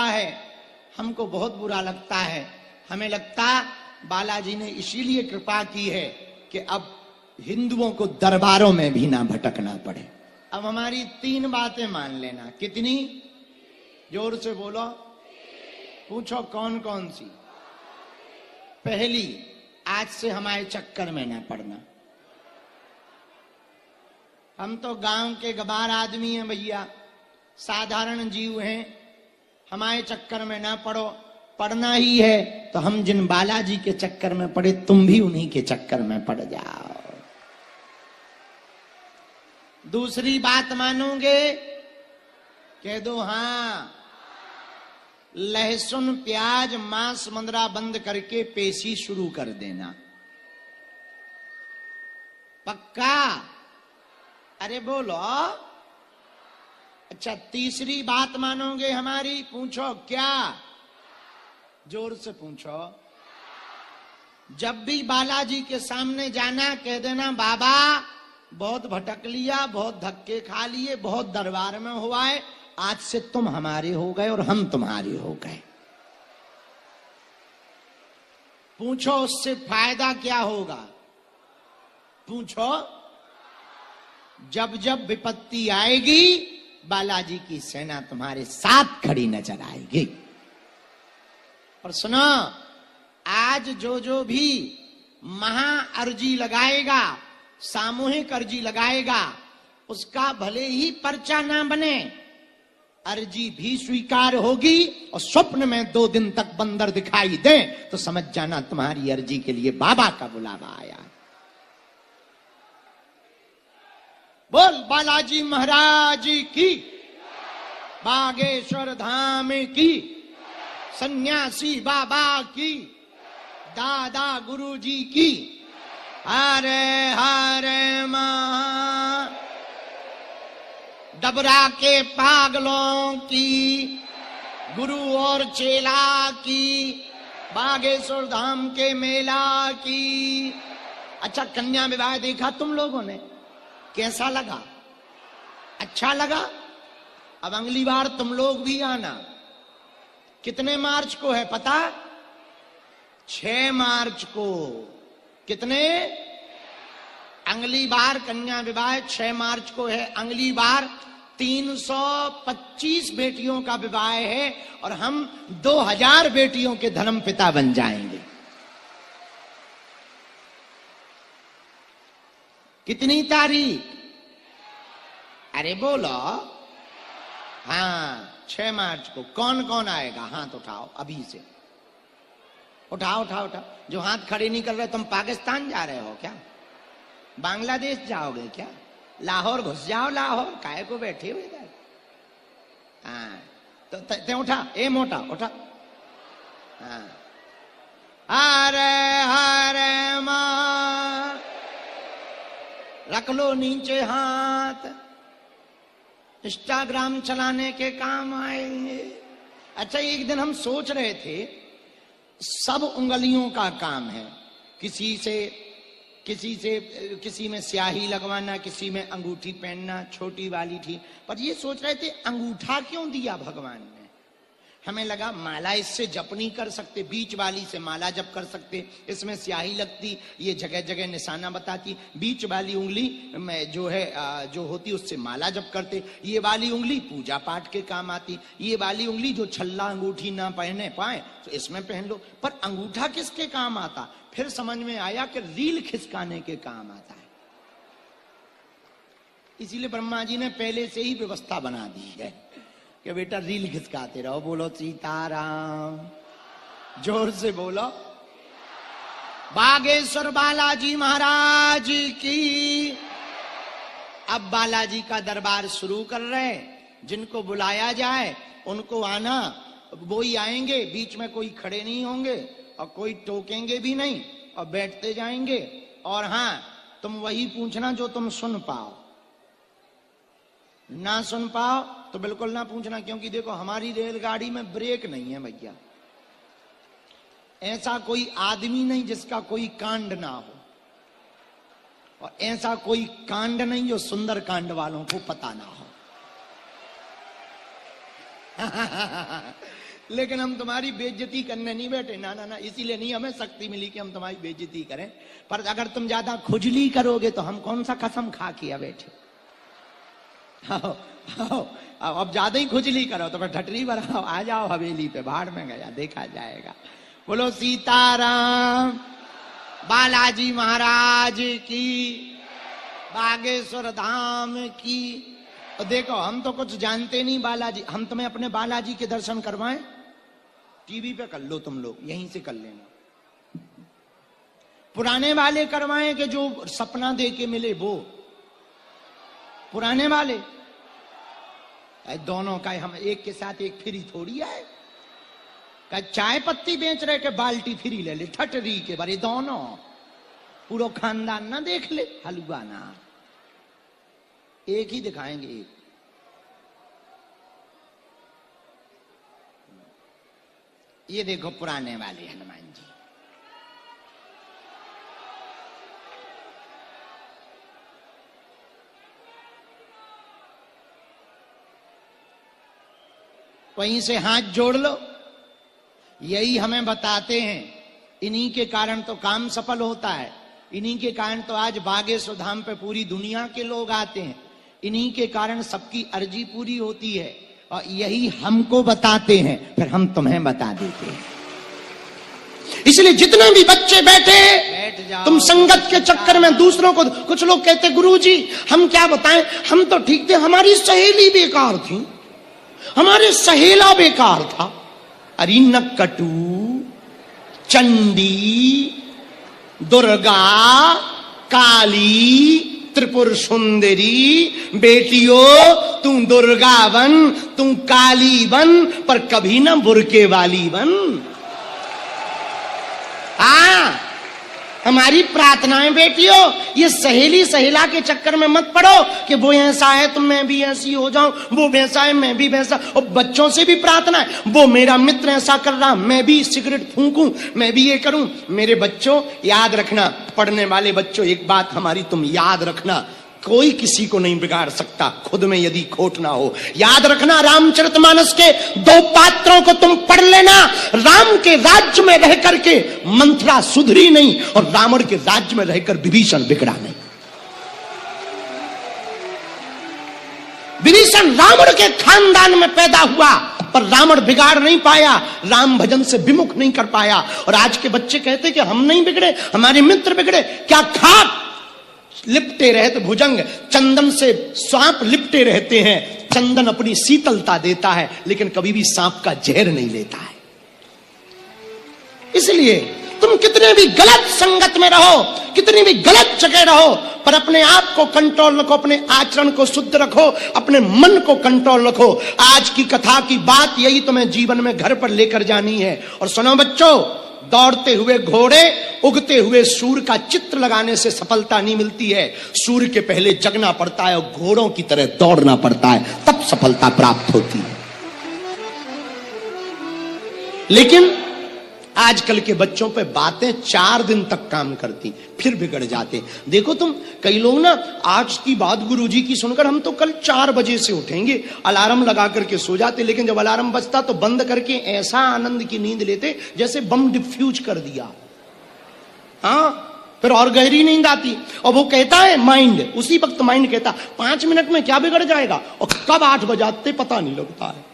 है, हमको बहुत बुरा लगता है। हमें लगता बालाजी ने इसीलिए कृपा की है कि अब हिंदुओं को दरबारों में भी ना भटकना पड़े। अब हमारी 3 बातें मान लेना। कितनी? जोर से बोलो। पूछो कौन कौन सी? पहली, आज से हमारे चक्कर में ना पड़ना। हम तो गांव के गबार आदमी हैं भैया, साधारण जीव हैं, हमारे चक्कर में ना पड़ो। पढ़ना ही है तो हम जिन बालाजी के चक्कर में पड़े, तुम भी उन्हीं के चक्कर में पड़ जाओ। दूसरी बात मानोगे? कह दो हाँ। लहसुन प्याज मांस मंदरा बंद करके पेशी शुरू कर देना। पक्का? अरे बोलो। अच्छा, तीसरी बात मानोगे हमारी? पूछो क्या? जोर से पूछो। जब भी बालाजी के सामने जाना, कह देना बाबा बहुत भटक लिया, बहुत धक्के खा लिए, बहुत दरबार में हुआ है, आज से तुम हमारे हो गए और हम तुम्हारे हो गए। पूछो उससे फायदा क्या होगा? पूछो। जब जब विपत्ति आएगी, बालाजी की सेना तुम्हारे साथ खड़ी नजर आएगी। और सुनो, आज जो भी महा अर्जी लगाएगा, सामूहिक अर्जी लगाएगा, उसका भले ही पर्चा ना बने, अर्जी भी स्वीकार होगी। और स्वप्न में 2 दिन तक बंदर दिखाई दे तो समझ जाना तुम्हारी अर्जी के लिए बाबा का बुलावा आया। बोल बालाजी महाराज की, बागेश्वर धाम की, सन्यासी बाबा की, दादा गुरुजी की। हरे हरे महा, डबरा के पागलों की, गुरु और चेला की, बागेश्वर धाम के मेला की। अच्छा, कन्या विवाह देखा तुम लोगों ने? कैसा लगा? अच्छा लगा? अब अगली बार तुम लोग भी आना। कितने मार्च को है पता? 6 मार्च को। कितने? अगली बार कन्या विवाह 6 मार्च को है। अगली बार 325 बेटियों का विवाह है और हम 2000 बेटियों के धर्मपिता बन जाएंगे। कितनी तारीख? अरे बोलो। हाँ, 6 मार्च को। कौन कौन आएगा? हाथ उठाओ अभी से। उठाओ उठाओ उठाओ। जो हाथ खड़े नहीं कर रहे, तुम पाकिस्तान जा रहे हो क्या? बांग्लादेश जाओगे क्या? लाहौर घुस जाओ। लाहौर काहे को बैठे हुए इधर? हाँ, तो ते उठा। ए मोटा उठा। हाँ, हरे हरे मां। रख लो नीचे हाथ। इंस्टाग्राम चलाने के काम आएंगे। अच्छा, एक दिन हम सोच रहे थे, सब उंगलियों का काम है। किसी में स्याही लगवाना, किसी में अंगूठी पहनना, छोटी वाली थी। पर ये सोच रहे थे अंगूठा क्यों दिया भगवान ने? हमें लगा माला इससे जप नहीं कर सकते, बीच वाली से माला जप कर सकते। इसमें स्याही लगती, ये जगह जगह निशाना बताती। बीच वाली उंगली में जो है जो होती, उससे माला जप करते। ये वाली उंगली पूजा पाठ के काम आती। ये वाली उंगली जो छल्ला अंगूठी ना पहने पाए तो इसमें पहन लो। पर अंगूठा किसके काम आता? फिर समझ में आया कि रील खिसकाने के काम आता है। इसीलिए ब्रह्मा जी ने पहले से ही व्यवस्था बना दी है कि बेटा रील खिसकाते रहो। बोलो सीताराम। जोर से बोलो। बागेश्वर बालाजी महाराज की। अब बालाजी का दरबार शुरू कर रहे हैं। जिनको बुलाया जाए उनको आना, वो ही आएंगे। बीच में कोई खड़े नहीं होंगे और कोई टोकेंगे भी नहीं और बैठते जाएंगे। और हाँ, तुम वही पूछना जो तुम सुन पाओ। ना सुन पाओ तो बिल्कुल ना पूछना, क्योंकि देखो हमारी रेलगाड़ी में ब्रेक नहीं है भैया। ऐसा कोई आदमी नहीं जिसका कोई कांड ना हो, और ऐसा कोई कांड नहीं जो सुंदर कांड वालों को पता ना हो। लेकिन हम तुम्हारी बेइज्जती करने नहीं बैठे, ना ना ना, इसीलिए नहीं हमें शक्ति मिली कि हम तुम्हारी बेइज्जती करें। पर अगर तुम ज्यादा खुजली करोगे तो हम कौन सा कसम खा किया बैठे। आओ, आओ, अब ज्यादा ही खुजली करो तो फिर ठटरी बनाओ, आ जाओ हवेली पे, बाढ़ में गया देखा जाएगा। बोलो सीताराम, बालाजी महाराज की, बागेश्वर धाम की। और देखो हम तो कुछ जानते नहीं बालाजी, हम तुम्हें अपने बालाजी के दर्शन करवाएं? टीवी पे कर लो तुम लोग, यहीं से कर लेना। पुराने वाले करवाएं कि जो सपना दे के मिले वो? पुराने वाले दोनों का हम एक के साथ एक फ्री थोड़ी है। का चाय पत्ती बेच रहे के बाल्टी फ्री ले ले, ठटरी के बारे दोनों, पूरा खानदान ना देख ले, हलवा ना, एक ही दिखाएंगे। एक ये देखो पुराने वाले हनुमान जी, वहीं से हाथ जोड़ लो। यही हमें बताते हैं, इन्हीं के कारण तो काम सफल होता है, इन्हीं के कारण तो आज बागेश्वर धाम पे पूरी दुनिया के लोग आते हैं, इन्हीं के कारण सबकी अर्जी पूरी होती है। और यही हमको बताते हैं, फिर हम तुम्हें बता देते हैं। इसलिए जितने भी बच्चे बैठ जाओ, तुम संगत के चक्कर में दूसरों को, कुछ लोग कहते गुरुजी हम क्या बताएं, हम तो ठीक थे, हमारी सहेली बेकार थी, हमारे सहेला बेकार था। अरे नक्कटू, चंडी, दुर्गा, काली, त्रिपुर सुंदरी, बेटियों तू दुर्गा बन, तू काली बन, पर कभी ना बुरके वाली बन। हाँ, हमारी प्रार्थनाएं बेटियों, ये सहेली सहेला के चक्कर में मत पड़ो कि वो ऐसा है तो मैं भी ऐसी हो जाऊं, वो वैसा है मैं भी वैसा। और बच्चों से भी प्रार्थना है, वो मेरा मित्र ऐसा कर रहा, मैं भी सिगरेट फूंकूं, मैं भी ये करूं। मेरे बच्चों याद रखना, पढ़ने वाले बच्चों एक बात हमारी तुम याद रखना, कोई किसी को नहीं बिगाड़ सकता, खुद में यदि खोट ना हो। याद रखना, रामचरितमानस के 2 पात्रों को तुम पढ़ लेना। राम के राज्य में रह करके मंथरा सुधरी नहीं, और रावण के राज्य में रहकर विभीषण बिगड़ा नहीं। विभीषण रावण के खानदान में पैदा हुआ, पर रावण बिगाड़ नहीं पाया, राम भजन से विमुख नहीं कर पाया। और आज के बच्चे कहते कि हम नहीं बिगड़े, हमारे मित्र बिगड़े। क्या खाक लिपटे रहे तो भुजंग, चंदन से सांप लिपटे रहते हैं, चंदन अपनी शीतलता देता है, लेकिन कभी भी सांप का जहर नहीं लेता है। इसलिए तुम कितने भी गलत संगत में रहो, कितनी भी गलत जगह रहो, पर अपने आप को कंट्रोल रखो, अपने आचरण को शुद्ध रखो, अपने मन को कंट्रोल रखो। आज की कथा की बात यही तुम्हें जीवन में घर पर लेकर जानी है। और सुनो बच्चों, दौड़ते हुए घोड़े, उगते हुए सूर्य का चित्र लगाने से सफलता नहीं मिलती है। सूर्य के पहले जगना पड़ता है और घोड़ों की तरह दौड़ना पड़ता है, तब सफलता प्राप्त होती है। लेकिन आजकल के बच्चों पे बातें 4 दिन तक काम करती, फिर बिगड़ जाते। देखो तुम, कई लोग ना आज की बात गुरुजी की सुनकर हम तो कल 4 बजे से उठेंगे, अलार्म लगा करके सो जाते, लेकिन जब अलार्म बजता तो बंद करके ऐसा आनंद की नींद लेते जैसे बम डिफ्यूज कर दिया। हाँ, फिर और गहरी नींद आती। और वो कहता है माइंड, उसी वक्त माइंड कहता 5 मिनट में क्या बिगड़ जाएगा, और कब 8 बजाते पता नहीं लगता है।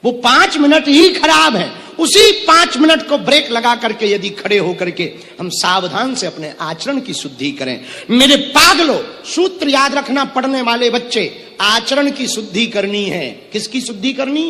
वो 5 मिनट ही खराब है। उसी 5 मिनट को ब्रेक लगा करके यदि खड़े होकर के हम सावधान से अपने आचरण की शुद्धि करें। मेरे पागलों, सूत्र याद रखना पढ़ने वाले बच्चे, आचरण की शुद्धि करनी है। किसकी शुद्धि करनी?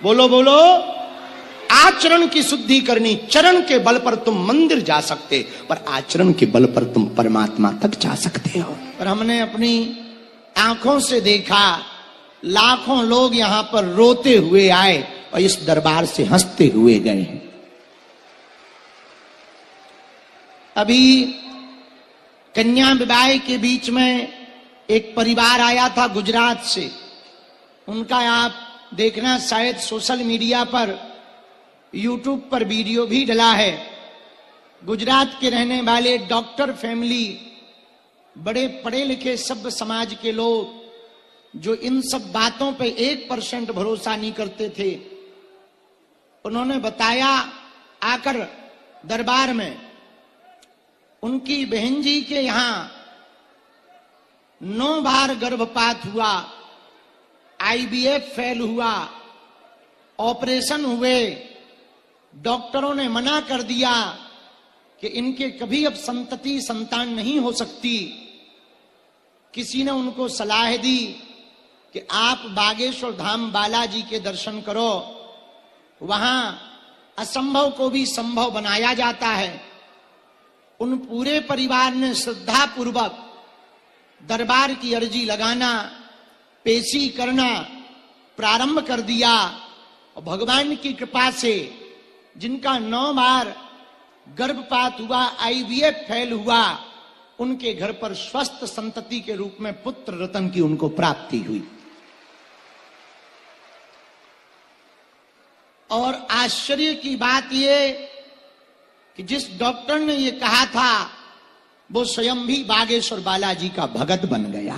बोलो बोलो, आचरण की शुद्धि करनी। चरण के बल पर तुम मंदिर जा सकते, पर आचरण के बल पर तुम परमात्मा तक जा सकते हो। पर हमने अपनी आंखों से देखा, लाखों लोग यहां पर रोते हुए आए और इस दरबार से हंसते हुए गए हैं। अभी कन्या विवाह के बीच में एक परिवार आया था गुजरात से, उनका आप देखना शायद सोशल मीडिया पर, यूट्यूब पर वीडियो भी डला है। गुजरात के रहने वाले डॉक्टर फैमिली, बड़े पढ़े लिखे सभ्य समाज के लोग, जो इन सब बातों पे 1% भरोसा नहीं करते थे, उन्होंने बताया आकर दरबार में, उनकी बहन जी के यहां 9 बार गर्भपात हुआ, IVF फेल हुआ, ऑपरेशन हुए, डॉक्टरों ने मना कर दिया कि इनके कभी अब संतति संतान नहीं हो सकती। किसी ने उनको सलाह दी कि आप बागेश्वर धाम बालाजी के दर्शन करो, वहां असंभव को भी संभव बनाया जाता है। उन पूरे परिवार ने श्रद्धा पूर्वक दरबार की अर्जी लगाना, पेशी करना प्रारंभ कर दिया और भगवान की कृपा से जिनका 9 बार गर्भपात हुआ, IVF फेल हुआ, उनके घर पर स्वस्थ संतति के रूप में पुत्र रत्न की उनको प्राप्ति हुई। और आश्चर्य की बात ये कि जिस डॉक्टर ने ये कहा था वो स्वयं भी बागेश्वर बालाजी का भगत बन गया।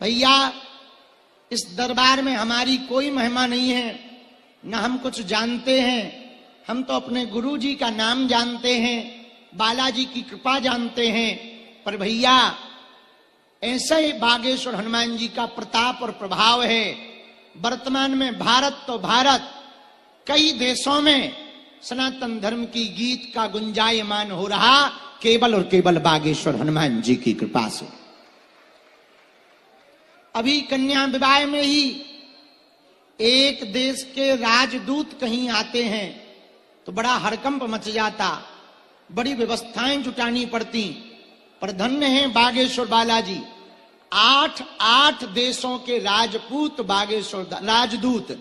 भैया, इस दरबार में हमारी कोई महिमा नहीं है, न हम कुछ जानते हैं। हम तो अपने गुरु जी का नाम जानते हैं, बालाजी की कृपा जानते हैं। पर भैया, ऐसा ही बागेश्वर हनुमान जी का प्रताप और प्रभाव है। वर्तमान में भारत तो भारत, कई देशों में सनातन धर्म की गीत का गुंजायमान हो रहा केवल और केवल बागेश्वर हनुमान जी की कृपा से। अभी कन्या विवाह में ही एक देश के राजदूत कहीं आते हैं तो बड़ा हड़कंप मच जाता, बड़ी व्यवस्थाएं जुटानी पड़ती। पर धन्य है बागेश्वर बालाजी, 8 देशों के राजपूत बागेश्वर राजदूत,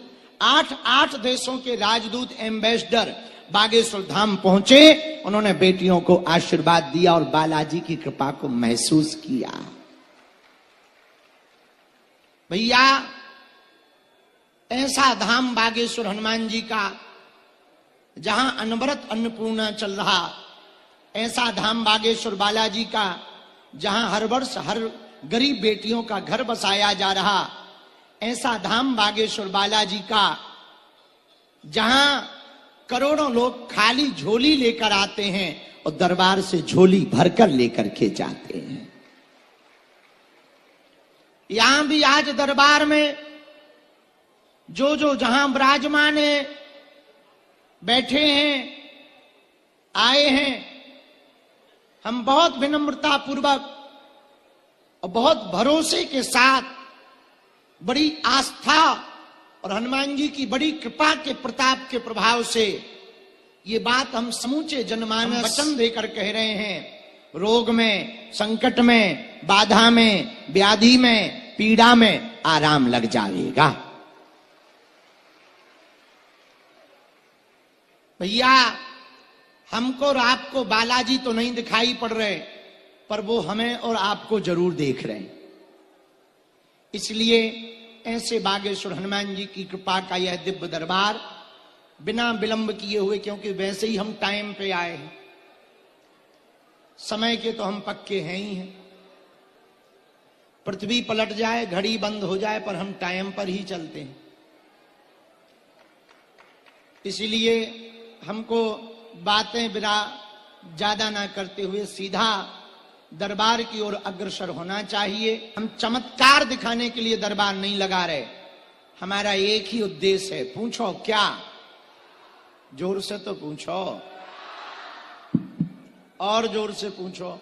8 देशों के राजदूत एम्बेसडर बागेश्वर धाम पहुंचे। उन्होंने बेटियों को आशीर्वाद दिया और बालाजी की कृपा को महसूस किया। भैया, ऐसा धाम बागेश्वर हनुमान जी का जहां अनवरत अन्नपूर्णा चल रहा, ऐसा धाम बागेश्वर बालाजी का जहां हर वर्ष हर गरीब बेटियों का घर बसाया जा रहा, ऐसा धाम बागेश्वर बालाजी का जहां करोड़ों लोग खाली झोली लेकर आते हैं और दरबार से झोली भरकर लेकर के जाते हैं। यहां भी आज दरबार में जो जो जहां विराजमान है, बैठे हैं, आए हैं, हम बहुत विनम्रता पूर्वक और बहुत भरोसे के साथ, बड़ी आस्था और हनुमान जी की बड़ी कृपा के प्रताप के प्रभाव से ये बात हम समूचे जनमानस वचन देकर कह रहे हैं। रोग में, संकट में, बाधा में, व्याधि में, पीड़ा में आराम लग जाएगा। भैया, हमको और आपको बालाजी तो नहीं दिखाई पड़ रहे, पर वो हमें और आपको जरूर देख रहे हैं। इसलिए ऐसे बागेश्वर हनुमान जी की कृपा का यह दिव्य दरबार बिना विलंब किए हुए, क्योंकि वैसे ही हम टाइम पे आए हैं, समय के तो हम पक्के हैं ही हैं। पृथ्वी पलट जाए, घड़ी बंद हो जाए, पर हम टाइम पर ही चलते हैं। इसलिए हमको बातें बिना ज्यादा ना करते हुए सीधा दरबार की ओर अग्रसर होना चाहिए। हम चमत्कार दिखाने के लिए दरबार नहीं लगा रहे, हमारा एक ही उद्देश्य है। पूछो क्या? जोर से तो पूछो, और जोर से पूछो।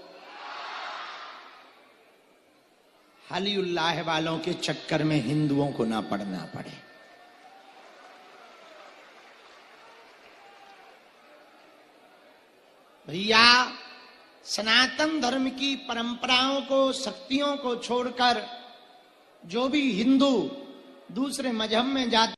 हलीउल्लाह वालों के चक्कर में हिंदुओं को ना पड़ना पड़े। भैया, सनातन धर्म की परंपराओं को, शक्तियों को छोड़कर जो भी हिंदू दूसरे मजहब में जाते